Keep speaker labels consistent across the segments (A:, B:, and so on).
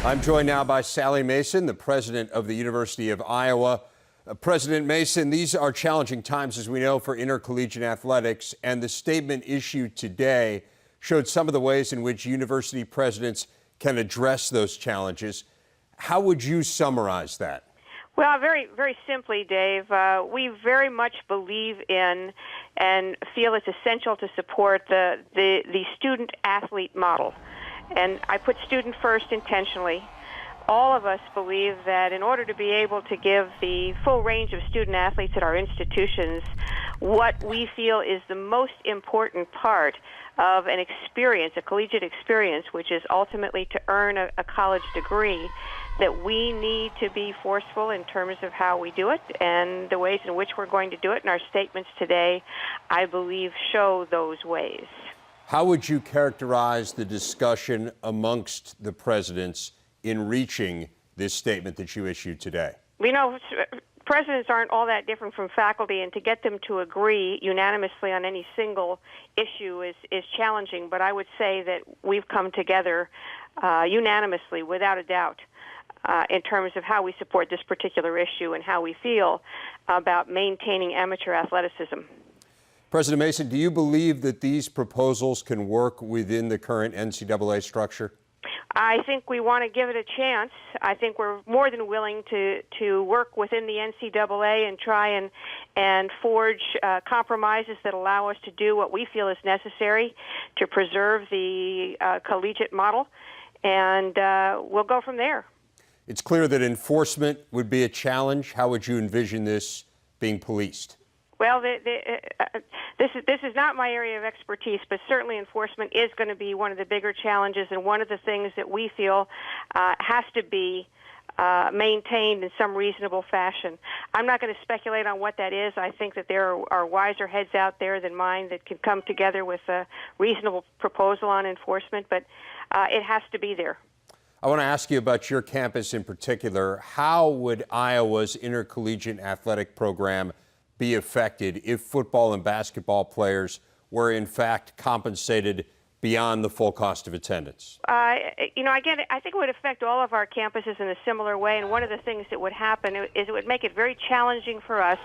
A: I'm joined now by Sally Mason, the president of the University of Iowa. President Mason, these are challenging times, as we know, for intercollegiate athletics, and the statement issued today showed some of the ways in which university presidents can address those challenges. How would you summarize that?
B: Well, very, very simply, Dave, we very much believe in and feel it's essential to support the student-athlete model. And I put student first intentionally. All of us believe that in order to be able to give the full range of student athletes at our institutions what we feel is the most important part of an experience, a collegiate experience, which is ultimately to earn a college degree, that we need to be forceful in terms of how we do it and the ways in which we're going to do it. And our statements today, I believe, show those ways.
A: How would you characterize the discussion amongst the presidents in reaching this statement that you issued today?
B: You know, presidents aren't all that different from faculty, and to get them to agree unanimously on any single issue is challenging. But I would say that we've come together unanimously, without a doubt, in terms of how we support this particular issue and how we feel about maintaining amateur athleticism.
A: President Mason, do you believe that these proposals can work within the current NCAA structure?
B: I think we want to give it a chance. I think we're more than willing to work within the NCAA and try and forge compromises that allow us to do what we feel is necessary to preserve the collegiate model, and we'll go from there.
A: It's clear that would be a challenge. How would you envision this being policed?
B: Well, this is not my area of expertise, but certainly enforcement is going to be one of the bigger challenges, and one of the things that we feel has to be maintained in some reasonable fashion. I'm not going to speculate on what that is. I think that there are wiser heads out there than mine that can come together with a reasonable proposal on enforcement, but it has to be there.
A: I want to ask you about your campus in particular. How would Iowa's intercollegiate athletic program be affected if football and basketball players were in fact compensated beyond the full cost of attendance?
B: Again, I think it would affect all of our campuses in a similar way, and one of the things that would happen is it would make it very challenging for us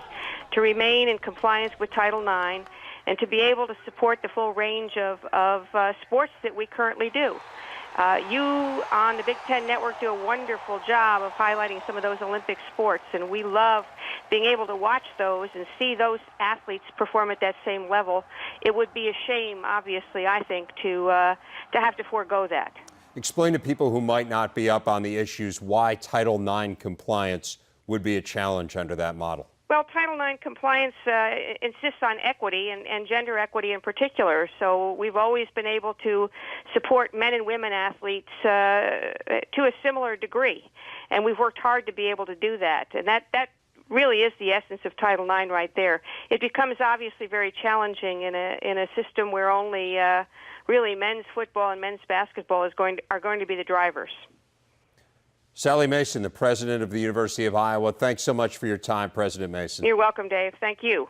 B: to remain in compliance with Title IX and to be able to support the full range of sports that we currently do. You on the Big Ten Network do a wonderful job of highlighting some of those Olympic sports, and we love being able to watch those and see those athletes perform at that same level. It would be a shame, obviously, I think, to have to forego that.
A: Explain to people who might not be up on the issues why Title IX compliance would be a challenge under that model.
B: Well, Title IX compliance insists on equity and gender equity in particular. So we've always been able to support men and women athletes to a similar degree, and we've worked hard to be able to do that. And that really is the essence of Title IX right there. It becomes obviously very challenging in a system where only really men's football and men's basketball are going to be the drivers.
A: Sally Mason, the president of the University of Iowa, thanks so much for your time, President Mason.
B: You're welcome, Dave. Thank you.